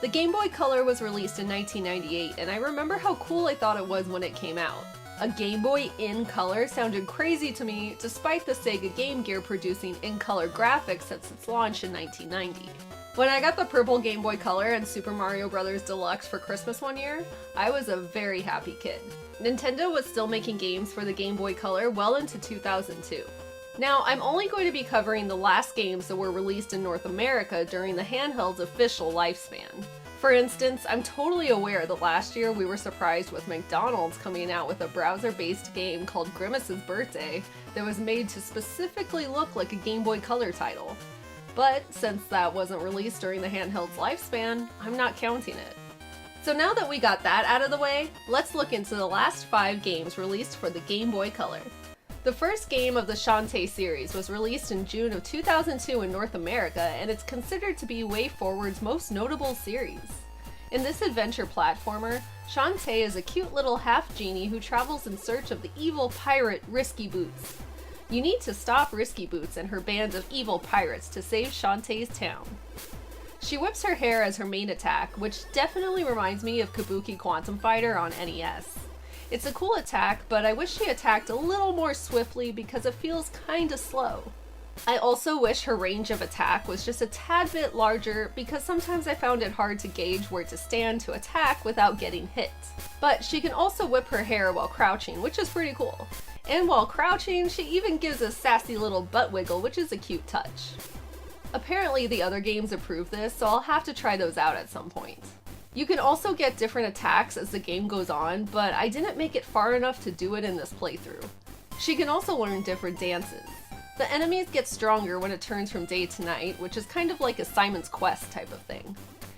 The Game Boy Color was released in 1998, and I remember how cool I thought it was when it came out. A Game Boy in color sounded crazy to me, despite the Sega Game Gear producing in-color graphics since its launch in 1990. When I got the purple Game Boy Color and Super Mario Bros. Deluxe for Christmas one year, I was a very happy kid. Nintendo was still making games for the Game Boy Color well into 2002. Now, I'm only going to be covering the last games that were released in North America during the handheld's official lifespan. For instance, I'm totally aware that last year we were surprised with McDonald's coming out with a browser-based game called Grimace's Birthday that was made to specifically look like a Game Boy Color title. But since that wasn't released during the handheld's lifespan, I'm not counting it. So now that we got that out of the way, let's look into the last 5 games released for the Game Boy Color. The first game of the Shantae series was released in June of 2002 in North America, and it's considered to be WayForward's most notable series. In this adventure platformer, Shantae is a cute little half-genie who travels in search of the evil pirate Risky Boots. You need to stop Risky Boots and her band of evil pirates to save Shantae's town. She whips her hair as her main attack, which definitely reminds me of Kabuki Quantum Fighter on NES. It's a cool attack, but I wish she attacked a little more swiftly because it feels kinda slow. I also wish her range of attack was just a tad bit larger because sometimes I found it hard to gauge where to stand to attack without getting hit. But she can also whip her hair while crouching, which is pretty cool. And while crouching, she even gives a sassy little butt wiggle, which is a cute touch. Apparently the other games approve this, so I'll have to try those out at some point. You can also get different attacks as the game goes on, but I didn't make it far enough to do it in this playthrough. She can also learn different dances. The enemies get stronger when it turns from day to night, which is kind of like a Simon's Quest type of thing.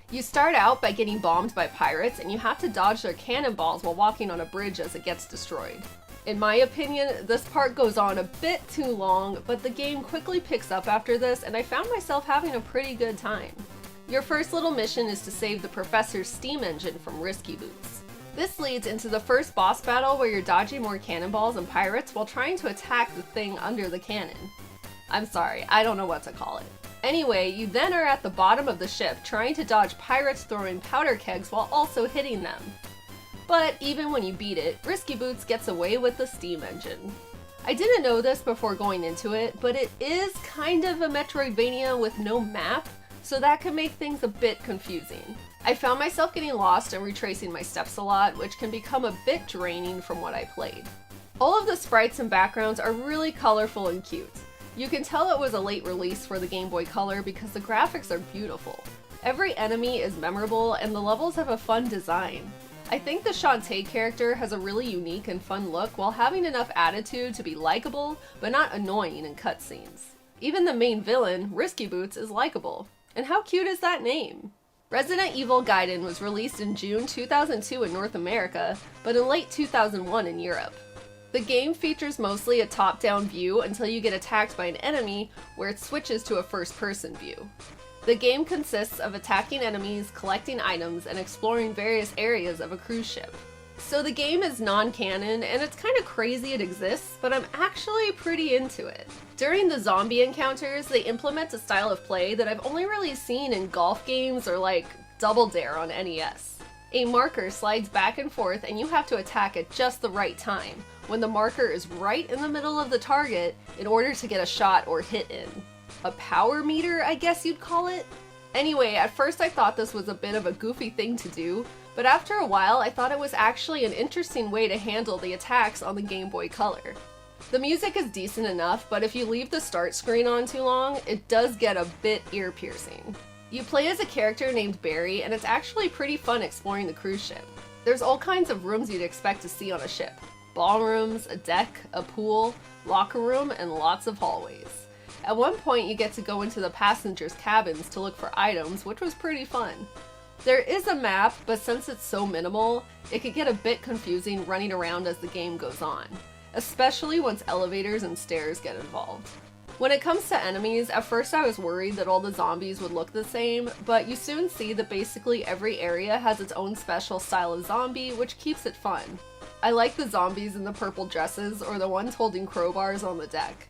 You start out by getting bombed by pirates, and you have to dodge their cannonballs while walking on a bridge as it gets destroyed. In my opinion, this part goes on a bit too long, but the game quickly picks up after this, and I found myself having a pretty good time. Your first little mission is to save the professor's steam engine from Risky Boots. This leads into the first boss battle where you're dodging more cannonballs and pirates while trying to attack the thing under the cannon. I'm sorry, I don't know what to call it. Anyway, you then are at the bottom of the ship trying to dodge pirates throwing powder kegs while also hitting them. But even when you beat it, Risky Boots gets away with the steam engine. I didn't know this before going into it, but it is kind of a Metroidvania with no map, so that can make things a bit confusing. I found myself getting lost and retracing my steps a lot, which can become a bit draining from what I played. All of the sprites and backgrounds are really colorful and cute. You can tell it was a late release for the Game Boy Color because the graphics are beautiful. Every enemy is memorable and the levels have a fun design. I think the Shantae character has a really unique and fun look while having enough attitude to be likable, but not annoying in cutscenes. Even the main villain, Risky Boots, is likable. And how cute is that name? Resident Evil Gaiden was released in June 2002 in North America, but in late 2001 in Europe. The game features mostly a top-down view until you get attacked by an enemy, where it switches to a first-person view. The game consists of attacking enemies, collecting items, and exploring various areas of a cruise ship. So the game is non-canon, and it's kind of crazy it exists, but I'm actually pretty into it. During the zombie encounters, they implement a style of play that I've only really seen in golf games or like Double Dare on NES. A marker slides back and forth and you have to attack at just the right time, when the marker is right in the middle of the target in order to get a shot or hit in. A power meter, I guess you'd call it? Anyway, at first I thought this was a bit of a goofy thing to do, but after a while I thought it was actually an interesting way to handle the attacks on the Game Boy Color. The music is decent enough, but if you leave the start screen on too long, it does get a bit ear-piercing. You play as a character named Barry, and it's actually pretty fun exploring the cruise ship. There's all kinds of rooms you'd expect to see on a ship. Ballrooms, a deck, a pool, locker room, and lots of hallways. At one point you get to go into the passengers' cabins to look for items, which was pretty fun. There is a map, but since it's so minimal, it could get a bit confusing running around as the game goes on, especially once elevators and stairs get involved. When it comes to enemies, at first I was worried that all the zombies would look the same, but you soon see that basically every area has its own special style of zombie, which keeps it fun. I like the zombies in the purple dresses or the ones holding crowbars on the deck.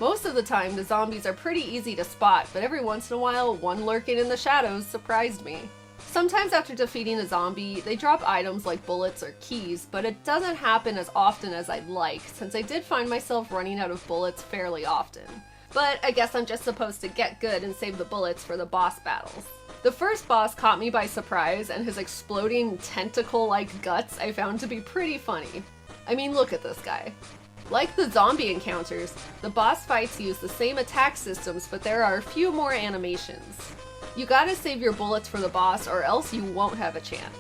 Most of the time, the zombies are pretty easy to spot, but every once in a while, one lurking in the shadows surprised me. Sometimes after defeating a zombie, they drop items like bullets or keys, but it doesn't happen as often as I'd like, since I did find myself running out of bullets fairly often. But I guess I'm just supposed to get good and save the bullets for the boss battles. The first boss caught me by surprise, and his exploding tentacle-like guts I found to be pretty funny. I mean, look at this guy. Like the zombie encounters, the boss fights use the same attack systems, but there are a few more animations. You gotta save your bullets for the boss or else you won't have a chance.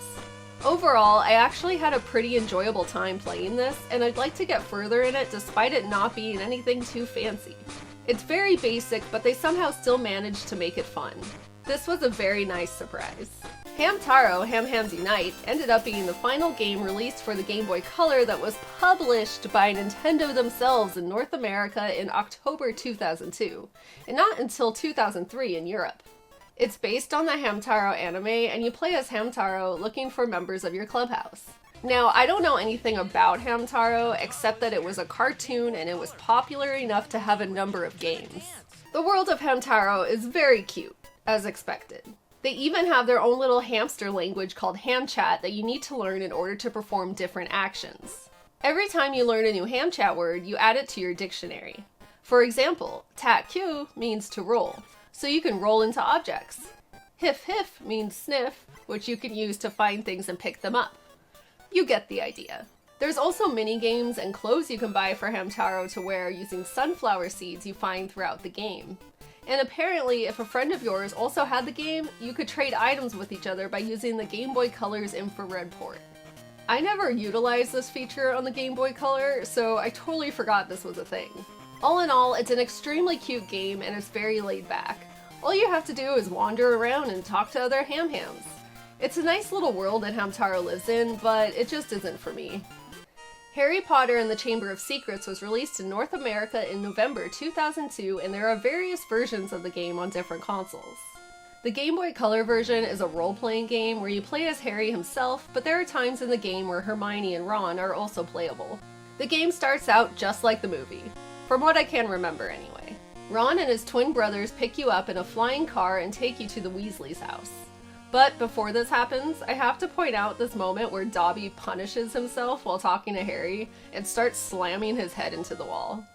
Overall, I actually had a pretty enjoyable time playing this, and I'd like to get further in it despite it not being anything too fancy. It's very basic, but they somehow still managed to make it fun. This was a very nice surprise. Hamtaro Ham Hams Unite ended up being the final game released for the Game Boy Color that was published by Nintendo themselves in North America in October 2002, and not until 2003 in Europe. It's based on the Hamtaro anime, and you play as Hamtaro looking for members of your clubhouse. Now, I don't know anything about Hamtaro except that it was a cartoon and it was popular enough to have a number of games. The world of Hamtaro is very cute, as expected. They even have their own little hamster language called Hamchat that you need to learn in order to perform different actions. Every time you learn a new Hamchat word, you add it to your dictionary. For example, tat-kyu means to roll, so you can roll into objects. Hif means sniff, which you can use to find things and pick them up. You get the idea. There's also mini-games and clothes you can buy for Hamtaro to wear using sunflower seeds you find throughout the game. And apparently, if a friend of yours also had the game, you could trade items with each other by using the Game Boy Color's infrared port. I never utilized this feature on the Game Boy Color, so I totally forgot this was a thing. All in all, it's an extremely cute game and it's very laid back. All you have to do is wander around and talk to other Ham Hams. It's a nice little world that Hamtaro lives in, but it just isn't for me. Harry Potter and the Chamber of Secrets was released in North America in November 2002, and there are various versions of the game on different consoles. The Game Boy Color version is a role-playing game where you play as Harry himself, but there are times in the game where Hermione and Ron are also playable. The game starts out just like the movie, from what I can remember anyway. Ron and his twin brothers pick you up in a flying car and take you to the Weasleys' house. But before this happens, I have to point out this moment where Dobby punishes himself while talking to Harry and starts slamming his head into the wall.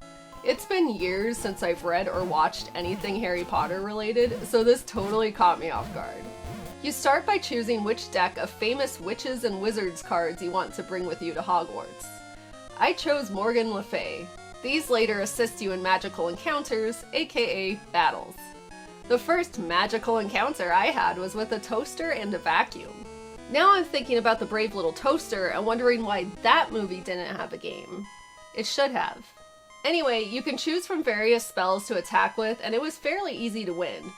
It's been years since I've read or watched anything Harry Potter related, so this totally caught me off guard. You start by choosing which deck of famous witches and wizards cards you want to bring with you to Hogwarts. I chose Morgan Le Fay. These later assist you in magical encounters, aka battles. The first magical encounter I had was with a toaster and a vacuum. Now I'm thinking about the brave little toaster and wondering why that movie didn't have a game. It should have. Anyway, you can choose from various spells to attack with, and it was fairly easy to win.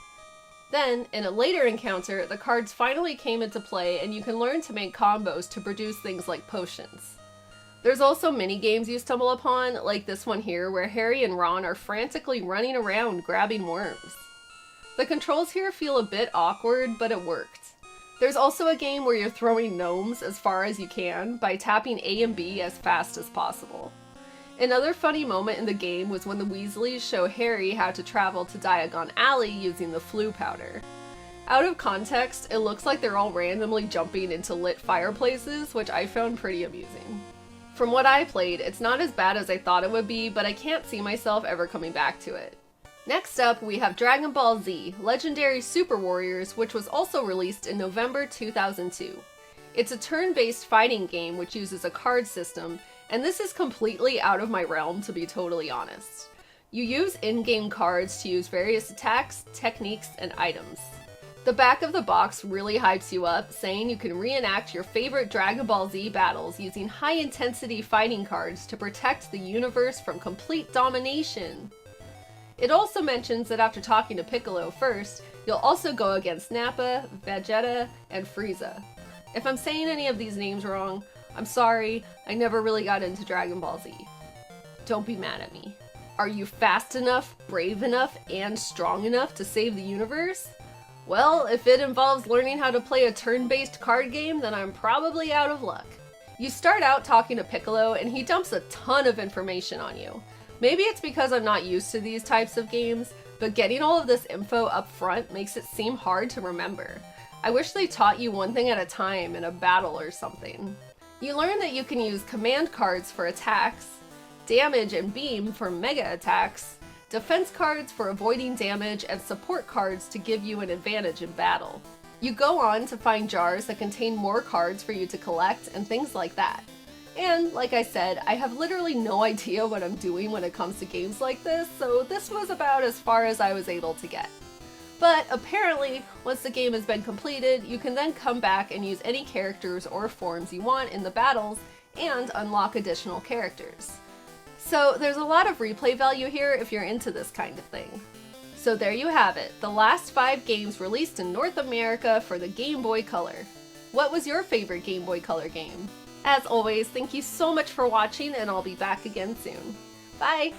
Then, in a later encounter, the cards finally came into play and you can learn to make combos to produce things like potions. There's also mini-games you stumble upon, like this one here where Harry and Ron are frantically running around grabbing worms. The controls here feel a bit awkward, but it worked. There's also a game where you're throwing gnomes as far as you can by tapping A and B as fast as possible. Another funny moment in the game was when the Weasleys show Harry how to travel to Diagon Alley using the flue powder. Out of context, it looks like they're all randomly jumping into lit fireplaces, which I found pretty amusing. From what I played, it's not as bad as I thought it would be, but I can't see myself ever coming back to it. Next up, we have Dragon Ball Z, Legendary Super Warriors, which was also released in November 2002. It's a turn-based fighting game which uses a card system, and this is completely out of my realm, to be totally honest. You use in-game cards to use various attacks, techniques, and items. The back of the box really hypes you up, saying you can reenact your favorite Dragon Ball Z battles using high-intensity fighting cards to protect the universe from complete domination. It also mentions that after talking to Piccolo first, you'll also go against Nappa, Vegeta, and Frieza. If I'm saying any of these names wrong, I'm sorry, I never really got into Dragon Ball Z. Don't be mad at me. Are you fast enough, brave enough, and strong enough to save the universe? Well, if it involves learning how to play a turn-based card game, then I'm probably out of luck. You start out talking to Piccolo, and he dumps a ton of information on you. Maybe it's because I'm not used to these types of games, but getting all of this info up front makes it seem hard to remember. I wish they taught you one thing at a time in a battle or something. You learn that you can use command cards for attacks, damage and beam for mega attacks, defense cards for avoiding damage, and support cards to give you an advantage in battle. You go on to find jars that contain more cards for you to collect and things like that. And like I said, I have literally no idea what I'm doing when it comes to games like this, so this was about as far as I was able to get. But apparently, once the game has been completed, you can then come back and use any characters or forms you want in the battles and unlock additional characters. So there's a lot of replay value here if you're into this kind of thing. So there you have it, the last 5 games released in North America for the Game Boy Color. What was your favorite Game Boy Color game? As always, thank you so much for watching, and I'll be back again soon. Bye!